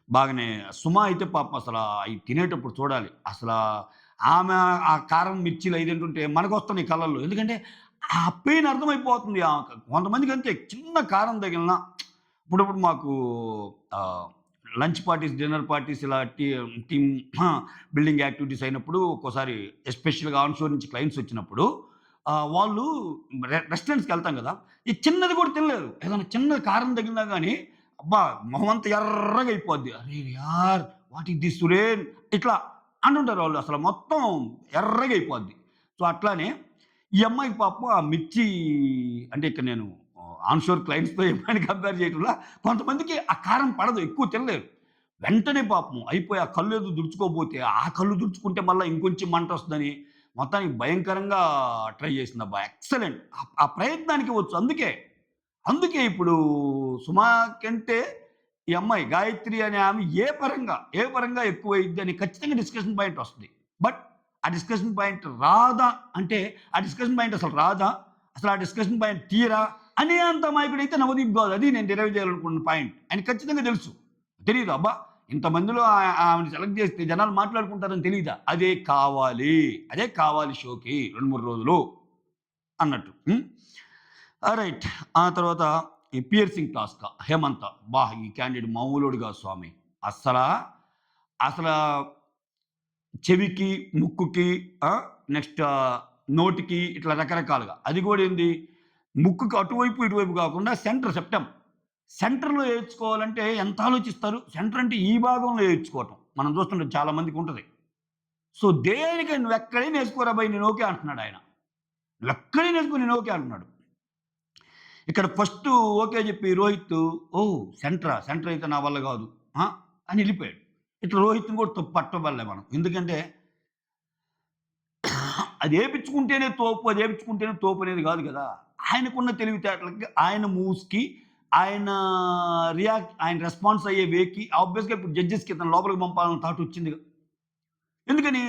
బాగానే సుమ అయితే పాపం అయి తినేటప్పుడు చూడాలి. ఆమె ఆ కారం మిర్చీలు అయి తింటుంటే మనకొస్తున్నాయి కళ్ళల్లో. ఎందుకంటే ఆ పెయిన్ అర్థమైపోతుంది ఆమెకు. కొంతమందికంతే చిన్న కారం తగిలినా ఇప్పుడిప్పుడు మాకు ఆహ్, లంచ్ పార్టీస్, డిన్నర్ పార్టీస్ ఇలా టీమ్ బిల్డింగ్ యాక్టివిటీస్ అయినప్పుడు ఒక్కోసారి ఎస్పెషల్‌గా ఆన్ షోర్ నుంచి క్లయింట్స్ వచ్చినప్పుడు వాళ్ళు రెస్టారెంట్స్‌కెళ్తాం గదా! ఈ చిన్నది కూడా తినలేరు. ఏదైనా చిన్న కారం తగిలినా గాని అబ్బా! మొహమంతా ఎర్రగా అయిపోద్ది. "అరే యార్! వాట్ ఈస్ దిస్ సురేన్" ఇట్లా అంటుంటారు వాళ్ళు. అసలు మొత్తం ఎర్రగా అయిపోద్ది. సో, అట్లానే ఈ అమ్మాయికి పాపం ఆ మిర్చి అంటే ఇక్కడ నేను ఆన్ షోర్ క్లయింట్స్‌తో ఎప్పుడైనా కంపేర్ చేయటంలా కొంతమందికి ఆ కారం పడదు. ఎక్కువ తినలేరు. వెంటనే పాపం అయిపోయి ఆ కళ్ళేదో తుడుచుకోబోతే, ఆ కళ్ళు తుడుచుకుంటే మళ్ళా ఇంకొంచెం మంటొస్తదని మొత్తానికి భయంకరంగా ట్రై చేసిందబ్బా! ఎక్సలెంట్. ఆ ప్రయత్నానికి వచ్చు. అందుకే ఇప్పుడు 'సుమ' కంటే ఈ అమ్మాయి 'గాయత్రి' అనే ఆమె ఏ పరంగా ఎక్కువయిద్దని ఖచ్చితంగా డిస్కషన్ పాయింట్ వస్తది. బట్ ఆ డిస్కషన్ పాయింట్ రాదా అంటే, ఆ డిస్కషన్ పాయింట్ అసలు రాదా? అసలు ఆ డిస్కషన్ పాయింట్ తీయరా? అనే అంత అమాయకుడైతే నవదీప్ గాదు. అది నేను డిరైవ్ చేయాలనుకున్న పాయింట్. ఆయనకి ఖచ్చితంగా తెలుసు. తెలీదు. అబ్బా! ఇంతమందిలో ఆమెను సెలెక్ట్ చేస్తే జనాలు మాట్లాడుకుంటారని తెలీదా? అదే కావాలి షోకి 2, 3 రోజులు అన్నట్టు. రైట్. ఆ తర్వాత ఈ పియర్సింగ్ టాస్క్ హేమంత్. ఈ క్యాండిడేట్ మామూలోడు కాదు స్వామి. అస్సలా, అసలా చెవికి, ముక్కుకి నెక్స్ట్ నోటికి ఇట్లా రకరకాలుగా. అది గూడా ఏంది ముక్కుకి అటువైపు, ఇటువైపు కాకుండా సెంటర్‌లో సెంటర్‌లో ఏయించుకోవాలంటే ఎంత ఆలోచిస్తారు? సెంటర్ అంటే ఈ భాగంలో ఏయించుకోవటం. మనం చూస్తుంటాం చాలా మందికుంటది. సో, దేనికి నువ్వెక్కడైనా ఏసుకోరా బయ్ నేను ఓకే అంటున్నాడాయన. నువ్వెక్కడైనా ఏసుకో నేను ఓకే అంటున్నాడు. ఇక్కడ ఫస్టు ఓకే జెప్పి రోహిత్ సెంటరా? సెంటర్ అయితే నా వల్ల గాదు. ఆ! అని ఎళ్ళిపోయాడు. ఇట్లా రోహిత్‌ని కూడా పట్టబడలే మనం. ఎందుకంటే అది ఏపిచ్చుకుంటేనే తోపు అనేది గాదు గదా! ఆయనకున్న తెలివితేటలకి, ఆయన మూవ్స్‌కి, ఆయన ఆయన రెస్పాన్స్ అయ్యే వేకి ఆబ్వియస్‌గా ఇప్పుడు జడ్జెస్‌కి ఇతను లోపలికి పంపాలన్న థాట్ వచ్చిందిగా. ఎందుకని?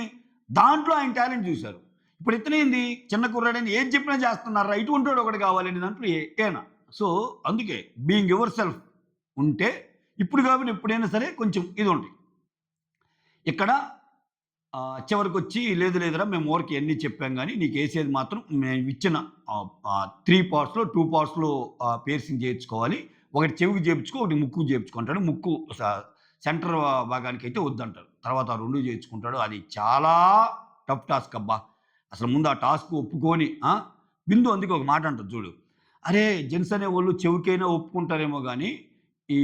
దాంట్లో ఆయన టాలెంట్ జూసారు. ఇప్పుడు ఇతనేంది చిన్న కుర్రాడని ఏది చెప్పినా చేస్తున్నారురా! ఇటువంటోడు ఒకడు కావాలనే దాంట్లో ఈయన. సో, అందుకే బీయింగ్ యువర్ సెల్ఫ్ ఉంటే ఇప్పుడు కాకపోయినా ఎప్పుడైనా సరే కొంచెం ఇదుంటది. ఇక్కడ చివరికొచ్చి లేదు లేదురా మేము ఊరికే ఇయన్నీ చెప్పాం గానీ నీకేసేది మాత్రం మేమిచ్చిన 3 పార్ట్స్‌లో 2 పార్ట్స్‌లో పియర్సింగ్ చేయించుకోవాలి. ఒకటి చెవికి చేపించుకో, ఒకటి ముక్కుకి చేపించుకో అంటాడు. ముక్కు సెంటర్ భాగానికైతే వద్దంటారు. తర్వాత ఆ 2 చేయించుకుంటాడు. అది చాలా టఫ్ టాస్క్ అబ్బా! అసలు ముందు ఆ టాస్క్ ఒప్పుకొని బిందు అందుకే ఒక మాట అంటది చూడు. అరే! జెంట్స్ అనేవోళ్ళు చెవికైనా ఒప్పుకుంటారేమో గానీ, ఈ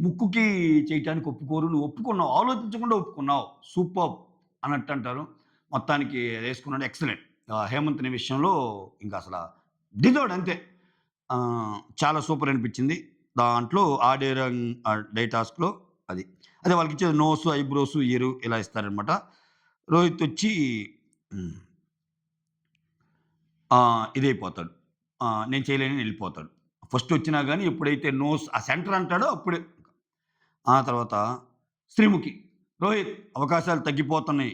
ముక్కుకి చేయటానికి ఒప్పుకోరు. నువ్వు ఒప్పుకున్నావు. ఆలోచించకుండా ఒప్పుకున్నావు. సూపర్బ్! అన్నట్టంటారు. మొత్తానికి అదేసుకున్నాడు ఎక్సలెంట్. హేమంత్‌ని విషయంలో ఇంకా అసల డిజర్వ్డ్ అంతే. చాలా సూపర్ అనిపించింది. దాంట్లో డే టాస్క్‌లో అది. అదే వాళ్ళకిచ్చేది నోసు, ఐబ్రోసు, ఇయరు ఇలా ఇస్తారనమాట. రోహిత్ వచ్చి హ్మ్. ఇదైపోతాడు. నేను చేయలేనని ఎళ్ళిపోతాడు. ఫస్ట్ వచ్చినా గాని ఎప్పుడైతే ఆ సెంటర్ అంటాడో అప్పుడే ఆ తర్వాత శ్రీముఖి. రోహిత్ అవకాశాలు తగ్గిపోతున్నాయి.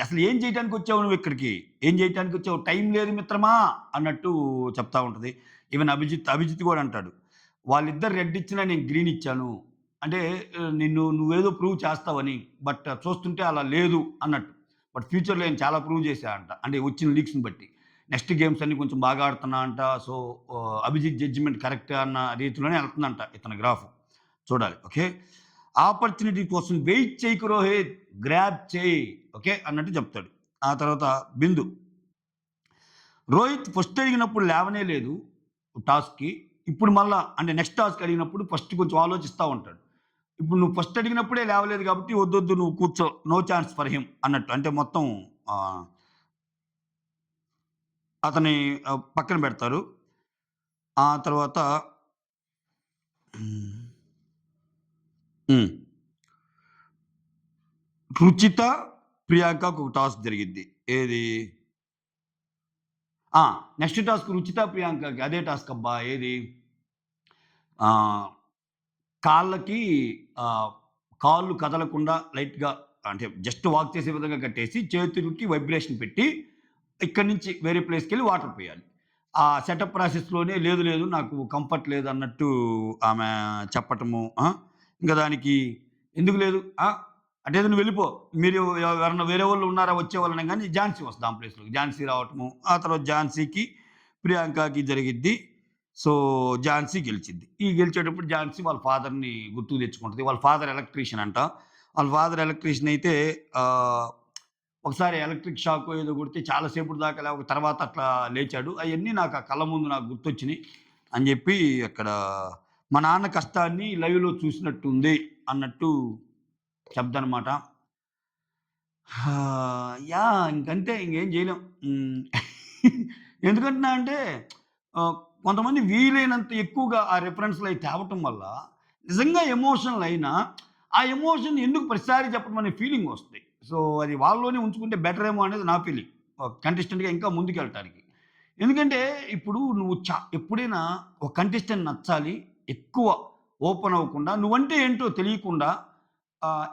అసలు ఏం చేయటానికొచ్చావు నువ్విక్కడికి? ఏం జేయటానికొచ్చావు? టైం లేదు మిత్రమా అన్నట్టు చెప్తా ఉంటది. ఈవెన్ అభిజిత్ గూడా అంటాడు. వాళ్ళిద్దరు రెడ్ ఇచ్చినా నేను గ్రీన్ ఇచ్చాను. అంటే నువ్వేదో ప్రూవ్ చేస్తావని. బట్ చూస్తుంటే అలా లేదు అన్నట్టు. బట్ ఫ్యూచర్‌లో నేను చాలా ప్రూవ్ చేశా అంట. అంటే వచ్చిన లీక్స్‌ని బట్టి. నెక్స్ట్ గేమ్స్ అన్నీ కొంచెం బాగా ఆడుతున్నా అంట. సో, అభిజిత్ జడ్జిమెంట్ కరెక్టే అన్న రీతిలోనే ఎళ్తుందంట ఇతని గ్రాఫ్. చూడాలి. ఓకే. ఆపర్చునిటీ కోసం వెయిట్ చేయకు రోహిత్. గ్రాబ్ చేయి. ఓకే. అన్నట్టు చెప్తాడు. ఆ తర్వాత బిందు. రోహిత్ ఫస్ట్ అడిగినప్పుడు లేవనే లేదు టాస్క్‌కి. ఇప్పుడు మళ్ళా అంటే నెక్స్ట్ టాస్క్ అడిగినప్పుడు ఫస్ట్ కొంచెం ఆలోచిస్తా ఉంటాడు. ఇప్పుడు నువ్వు ఫస్ట్ అడిగినప్పుడే లేవలేదు కాబట్టి వద్దొద్దు నువ్వు కూర్చో. నో ఛాన్స్ ఫర్ హిమ్ అన్నట్టు. అంటే మొత్తం ఆహ్, అతన్ని పక్కన పెడతారు. ఆ తర్వాత హ్మ్. హ్మ్. రుచిత, ప్రియాంకకు ఒక టాస్క్ జరిగిద్ది. ఏది? ఆ! నెక్స్ట్ టాస్క్ రుచిత, ప్రియాంకకి అదే టాస్క్ అబ్బా! ఏది? ఆహ్, కాళ్ళకి ఆహ్, కాళ్ళు కదలకుండా లైట్‌గా అంటే జస్ట్ వాక్ చేసే విధంగా కట్టేసి, చేతులకి వైబ్రేషన్ పెట్టి, ఇక్కడి నుంచి వేరే ప్లేస్‌కెళ్ళి వాటర్ పోయాలి. ఆ సెటప్ ప్రాసెస్‌లోనే లేదు, లేదు నాకు కంఫర్ట్ లేదన్నట్టు ఆమె చెప్పటము. ఇంక దానికి ఎందుకు లేదు? అటేదో నువ్వు వెళ్ళిపో. మీరు ఎవరన్నా వేరే వాళ్ళు ఉన్నారా వచ్చేవాళ్ళు అనంగానే ఝాన్సీ వస్తది ఆమె ప్లేస్‌లోకి. ఝాన్సీ రావటము. ఆ తర్వాత ఝాన్సీకి, ప్రియాంకకి జరిగిద్ది. సో, ఝాన్సీ గెలిచిద్ది. ఈ గెలిచేటప్పుడు ఝాన్సీ వాళ్ళ ఫాదర్‌ని గుర్తుకు తెచ్చుకుంటది. వాళ్ళ ఫాదర్ ఎలక్ట్రీషియన్ అంట. వాళ్ళ ఫాదర్ ఎలక్ట్రీషియన్ అయితే ఆహ్, ఒకసారి ఎలక్ట్రిక్ షాకో ఏదో కొడితే చాలా సేపటి దాకా తర్వాత అట్లా లేచాడు. అయన్నీ నాకు ఆ కళ్ళ ముందు నాకు గుర్తొచ్చినియి అని జెప్పి అక్కడ మా నాన్న కష్టాన్ని లైవ్‌లో చూసినట్టుంది అన్నట్టు చెప్దనమాట. ఇంకంతే ఇంకేం జేయలేం. హ్మ్. ఎందుకంటున్నా అంటే ఆహ్, కొంతమంది వీలైనంత ఎక్కువగా ఆ రిఫరెన్స్‌లయి తేవటం వల్ల నిజంగా ఎమోషనల్ అయినా, ఆ ఎమోషన్ ఎందుకు ప్రతిసారి చెప్పడం అనే ఫీలింగొస్తది. సో, అది వాళ్ళలోనే ఉంచుకుంటే బెటరేమో అనేది నా ఫీలింగ్. కంటెస్టెంట్‌గా ఇంకా ముందుకెళ్ళటానికి. ఎందుకంటే ఇప్పుడు నువ్వు ఎప్పుడైనా ఒక కంటెస్టెంట్ నచ్చాలి, ఎక్కువ ఓపెన్ అవ్వకుండా, నువ్వంటే ఏంటో తెలియకుండా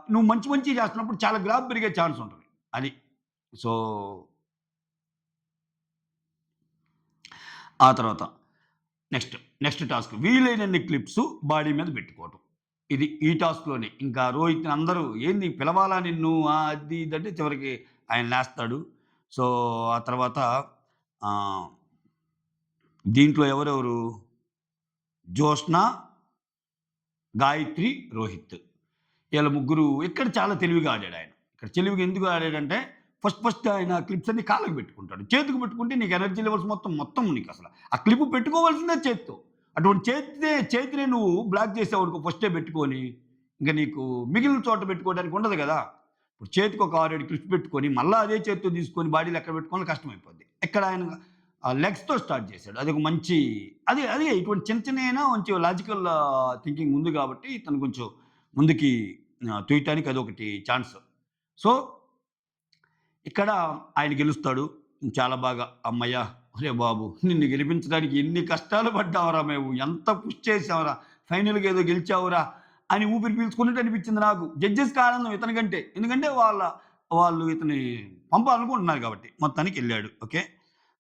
నువ్వు మంచి మంచియి చేస్తున్నప్పుడు చాలా గ్రాఫ్ పెరిగే ఛాన్స్ ఉంటది. అది. సో, ఆ తర్వాత నెక్స్ట్, నెక్స్ట్ టాస్క్ వీలైనన్ని క్లిప్స్ బాడీ మీద పెట్టుకోవటం. ఈ టాస్క్‌లోనే. ఇంకా రోహిత్‌ని అందరూ "ఏంది పిలవాలా నిన్ను" అది ఇది అంటే చివరికి ఆయన లేస్తాడు. సో, ఆ తర్వాత ఆహ్, దీంట్లో ఎవరెవరు జ్యోత్స్న, గాయత్రి, రోహిత్. ఈళ్ళ ముగ్గురు ఇక్కడ చాలా తెలివిగా ఆడాడాయన. ఇక్కడ తెలివిగా ఎందుకు ఆడాడంటే ఫస్ట్ ఆయన క్లిప్స్ అన్ని కాళ్ళకి పెట్టుకుంటాడు. చేతికి పెట్టుకుంటే నీకు ఎనర్జీ లెవెల్స్ మొత్తం నీకసల. ఆ క్లిప్ పెట్టుకోవాల్సిందే చేత్తో. అటువంటి చేతినే నువ్వు బ్లాక్ చేసావనుకో ఫస్టే పెట్టుకొని, ఇంక నీకు మిగిలిన చోట పెట్టుకోవడానికి ఉండదు గదా! ఇప్పుడు చేతికి ఒక 6, 7 క్లిప్స్ పెట్టుకొని మళ్ళా అదే చేత్తో తీసుకొని బాడీలో ఎక్కడ పెట్టుకోవాలో కష్టమైపోద్ది. ఇక్కడ ఆయన లెగ్స్‌తో స్టార్ట్ చేశాడు. అదొక మంచి అదే ఇటువంటి చిన్నయినా కొంచెం లాజికల్ థింకింగ్ ఉంది గాబట్టి తను కొంచెం ముందుకి తొయటానికి అదొకటి ఛాన్స్. సో, ఇక్కడ ఆయన గెలుస్తాడు. చాలా బాగా హమ్మయ్య! ఒరేయ్ బాబు! నిన్ను గెలిపించడానికి ఎన్ని కష్టాలు పడ్డావురా మేము. ఎంత పుష్ చేసావురా. ఫైనల్‌గా ఏదో గెలిచావురా అని ఊపిరి పీల్చుకున్నట్టు అనిపించింది నాకు. జడ్జెస్‌కి ఆనందం ఇతని కంటే. ఎందుకంటే వాళ్ళు ఇతన్ని పంపాలనుకుంటున్నారు కాబట్టి. మొత్తానికెళ్ళాడు. ఓకే.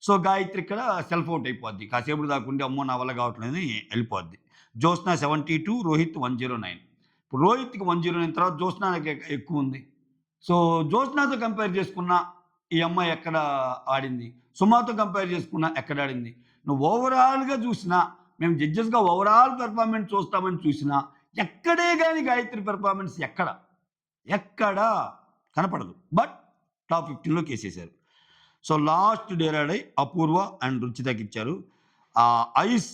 సో, గాయత్రి ఇక్కడ సెల్ఫ్ ఔట్ అయిపోద్ది. కాసేపటి దాకా ఉండి అమ్మో! నా వల్ల కావట్లేదని ఎళ్ళిపోద్ది. జ్యోత్స్న 72, రోహిత్ 109. ఇప్పుడు రోహిత్‌కి 109 తర్వాత జ్యోత్స్నకి ఎక్కువుంది. సో, జ్యోత్స్నతో కంపేర్ చేసుకున్నా ఈ అమ్మాయి ఎక్కడ ఆడింది? సుమతో కంపేర్ చేసుకున్నా ఎక్కడాడింది? నువ్వు ఓవరాల్‌గా చూసినా, మేము జడ్జెస్‌గా ఓవరాల్ పెర్ఫార్మన్స్ చూస్తామని చూసినా, ఎక్కడే గాని గాయత్రి పెర్ఫార్మన్స్ ఎక్కడా కనపడదు. బట్ టాప్ 15లోకేసేసారు. సో, లాస్ట్ డేరాడై అపూర్వ అండ్ రుచితకిచ్చారు. ఐస్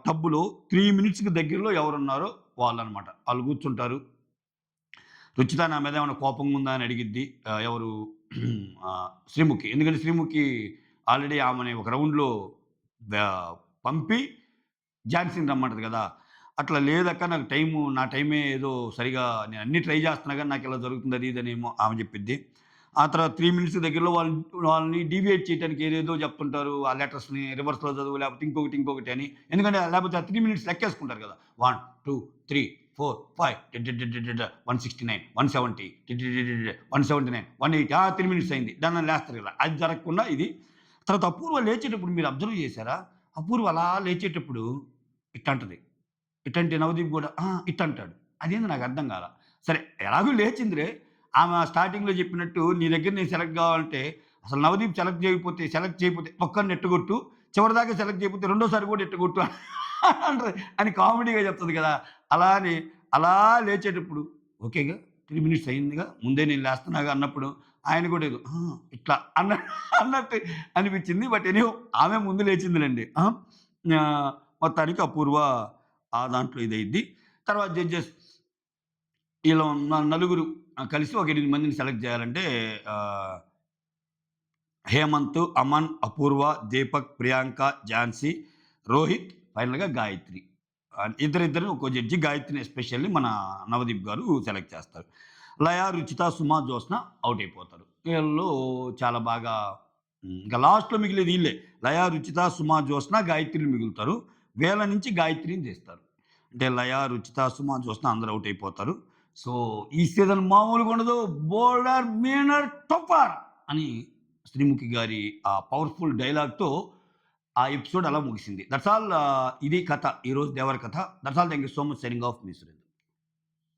టబ్‌లో 3 మినిట్స్‌కి దగ్గరలో ఎవరున్నారో వాళ్ళనమాట. ఆళ్ళు కూర్చుంటారు. రుచిత నా మీద ఏమైనా కోపంగా ఉందా అని అడిగిద్ది. ఎవరు శ్రీముఖి. ఎందుకంటే శ్రీముఖి ఆల్రెడీ ఆమెని ఒక రౌండ్‌లో ద పంపి ఝాన్సీని రమ్మంటది కదా! అట్లా లేదక్క నాకు నా టైమే ఏదో సరిగా నేను అన్నీ ట్రై చేస్తున్నా గానీ నాకిలా జరుగుతుంది అది ఇది అనేమో ఆమె చెప్పిద్ది. ఆ తర్వాత 3 మినిట్స్ దగ్గరలో వాళ్ళని డీవియేట్ చేయడానికి ఏదేదో చెప్తుంటారు. ఆ లెటర్స్‌ని రివర్స్‌లో చదువు లేకపోతే ఇంకొకటి అని. ఎందుకంటే లేకపోతే ఆ 3 మినిట్స్ లెక్కేసుకుంటారు కదా! 1, 2, 3, 4, 5 డిడ్ 169, 170 179, 180 3 మినిట్స్ అయింది. డన్ అని లేస్తారు కదా! అది జరగకుండా ఇది. తర్వాత అపూర్వ లేచేటప్పుడు మీరు అబ్జర్వ్ చేశారా? అపూర్వ అలా లేచేటప్పుడు ఇట్టంటది. ఇట్టంటే నవదీప్ గూడా ఇట్టంటాడు. అదేందో నాకు అర్థం కాలా. సరే ఎలాగో లేచిందిలే. ఆమె స్టార్టింగ్‌లో చెప్పినట్టు నీ దగ్గర నేను సెలెక్ట్ కావాలంటే అసలు నవదీప్ సెలెక్ట్ చేయకపోతే ఒక్కడిని ఎట్టగొట్టు. చివరిదాకా సెలెక్ట్ చేయకపోతే రెండోసారి కూడా ఎట్టగొట్టు అంటది. అని కామెడీగా చెప్తది కదా! అలా లేచేటప్పుడు ఓకేగా 3 మినిట్స్ అయిందిగా. ముందే నేను లేస్తున్నాగా అన్నప్పుడు ఆయన కూడా ఏదో ఇట్లా అన్నట్టు అనిపించింది. బట్ ఎనీహౌ ఆమె ముందు లేచిందిలెండి. మొత్తానికి అపూర్వ ఆ దాంట్లో ఇదయిద్ది. తర్వాత జడ్జెస్ ఈళ్ళు నలుగురు కలిసి ఒక 8 మందిని సెలెక్ట్ చేయాలంటే ఆహ్, హేమంత్, అమన్, అపూర్వ, దీపక్, ప్రియాంక, ఝాన్సీ, రోహిత్, ఫైనల్‌గా గాయత్రి. ఇద్దరిద్దరిని ఒక్కో జడ్జి గాయత్రిని ఎస్పెషల్లీ మన నవదీప్ గారు సెలెక్ట్ చేస్తారు. లయ, రుచిత, సుమ, జ్యోత్స్న ఔట్ అయిపోతారు. వీళ్ళు చాలా బాగా ఇంకా లాస్ట్‌లో మిగిలేది ఈళ్ళే. లయ, రుచిత, సుమ, జ్యోత్స్న, గాయత్రిలు మిగులుతారు. వీళ్ళ నుంచి గాయత్రిని తీస్తారు. అంటే లయ, రుచిత, సుమ, జ్యోత్స్న అందరూ ఔట్ అయిపోతారు. సో, ఈ సీజన్ మామూలుగా ఉండదు. బోల్డర్, మీనర్, టొప్పర్ అని శ్రీముఖి గారి ఆ పవర్‌ఫుల్ డైలాగ్‌తో ఆ ఎపిసోడ్ అలా ముగిసింది. దట్స్ ఆల్ ఇది కథ. ఈరోజు దేవర కథ. That's all. Thank you so much. Signing off me Surendra.